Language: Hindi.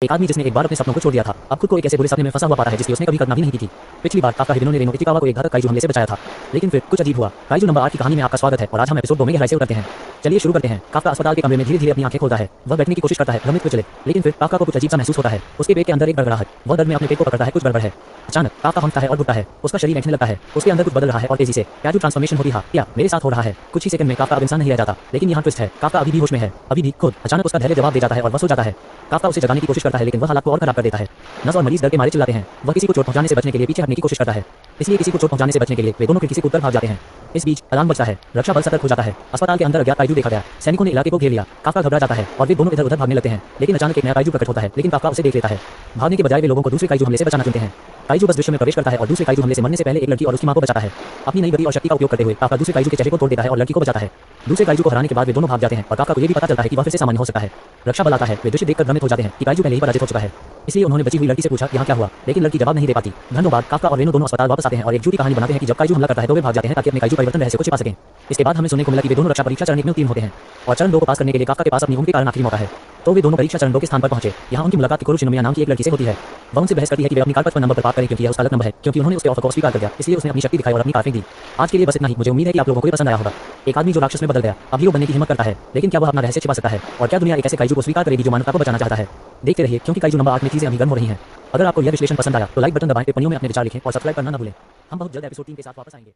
एक आदमी जिसने एक बार अपने सपनों को छोड़ दिया था, अब खुद को एक ऐसे बुरे सपने में फंसा हुआ पाता है जिसकी उसने कभी कल्पना भी नहीं की थी। पिछली बार काफ्का हिबिनो ने रेनो इचिकावा को एक घातक काइजू हमले से बचाया था, लेकिन फिर कुछ अजीब हुआ। काइजू नंबर 8 की कहानी में आपका स्वागत है और आज हम एपिसोड 2 में गहराई से उतरते हैं। चलिए शुरू करते हैं। काफ्का अस्पताल के कमरे में धीरे-धीरे अपनी आंखें खोलता है। वह बैठने की कोशिश करता है, भ्रमित हुए चले, लेकिन फिर काफ्का को कुछ अजीब सा महसूस होता है। उसके पेट के अंदर एक गड़गड़ाहट। वह दर्द में अपने पेट को पकड़ता है, कुछ गड़बड़ है। अचानक काफ्का हंसता है और घुटता है। उसका शरीर ऐंठने लगता है। उसके अंदर कुछ बदल रहा है और तेजी से। क्या जो ट्रांसफॉर्मेशन होती है या मेरे साथ हो रहा है? कुछ ही सेकंड में काफ्का अब इंसान नहीं रह जाता, लेकिन यहाँ ट्विस्ट है। काफ्का अभी भी होश में है, अभी भी खुद। अचानक उसका धैर्य जवाब दे जाता है और वह सो जाता है। काफ्का उसे जगाने की कोशिश करता है, लेकिन वह हालात को और खराब कर देता है। नर्स और मरीज डर के मारे चिल्लाते हैं। वह किसी को चोट पहुंचाने से बचने के लिए पीछे हटने की कोशिश करता है। इसलिए किसी को चोट पहुंचाने से बचने के लिए वे दोनों खिड़की से कूदकर भाग जाते हैं। इस बीच अलार्म बजता है। रक्षा बल सतर्क हो जाता है। अस्पताल के अंदर अज्ञात काइजू देखा गया। सैनिकों ने इलाके को घेर लिया। काफ्का घबरा जाता है और वे दोनों इधर-उधर भागने लगते हैं। लेकिन अचानक एक नया काइजू प्रकट होता है, लेकिन काफ्का उसे देख लेता है। भागने के बजाय वे लोगों को दूसरे काइजू हमले से बचाना चुनते हैं। काइजू बस दृश्य में प्रवेश करता है और दूसरे काइजू हमले से मरने से पहले एक लड़की और उसकी मां को बचाता है। अपनी नई गति और शक्ति का उपयोग करते हुए काफ्का दूसरे काइजू के चेहरे को तोड़ देता है और लड़की को बचाता है। दूसरे काइजू को हराने के बाद वे दोनों भाग जाते हैं और काफ्का को ये भी पता चलता है कि वह फिर से सामान्य हो सकता है। रक्षा बल आता है। वे दृश्य देखकर भ्रमित हो जाते हैं कि काइजू पहले ही पराजित हो चुका है। इसलिए उन्होंने बची हुई लड़की से पूछा यहाँ क्या हुआ, लेकिन लड़की जवाब नहीं दे पाती। घंटों बाद काफ्का और रेनो दोनों अस्पताल वापस आते हैं और एक झूठी कहानी बनाते हैं कि जब काइजू हमला करता है तो वे भाग जाते हैं ताकि अपने काइजू परिवर्तन रहस्य को छिपा सकें। इसके बाद हमें सुनने को मिला कि वे दोनों रक्षा परीक्षा चरण 1 में उत्तीर्ण होते हैं और चरण 2 को पास करने के लिए काफ्का के पास अपनी उम्र के कारण आखिरी मौका है। तो वे दोनों परीक्षा चरण 2 के स्थान पर पहुंचे। यहाँ उनकी मुलाकात किकोरू शिनोमिया नाम की एक लड़की से होती है। वह उनसे बहस करती है कि वे अपनी कार पर नंबर पर पार्क करें क्योंकि यह उसका अलग नंबर है, क्योंकि उन्होंने उसके ऑफर को स्वीकार कर दिया। इसलिए उसने अपनी शक्ति दिखाई और अपनी कार फेंक दी। आज के लिए बस इतना ही। मुझे उम्मीद है कि आप लोगों को ये पसंद आया होगा। एक आदमी जो राक्षस में बदल गया अब हीरो बनने की हिम्मत करता है, लेकिन क्या वह अपना रहस्य छिपा सकता है? और क्या दुनिया एक ऐसे काइजू को स्वीकार करेगी जो मानवता को बचाना चाहता है? देखते रहिए, क्योंकि काइजू नंबर 8 में चीजें अभी गर्म हो रही हैं। अगर आपको यह विश्लेषण पसंद आया तो लाइक बटन दबाएं, टिप्पणियों में अपने विचार लिखें और सब्सक्राइब करना न भूलें। हम बहुत जल्द एपिसोड 3 के साथ वापस आएंगे।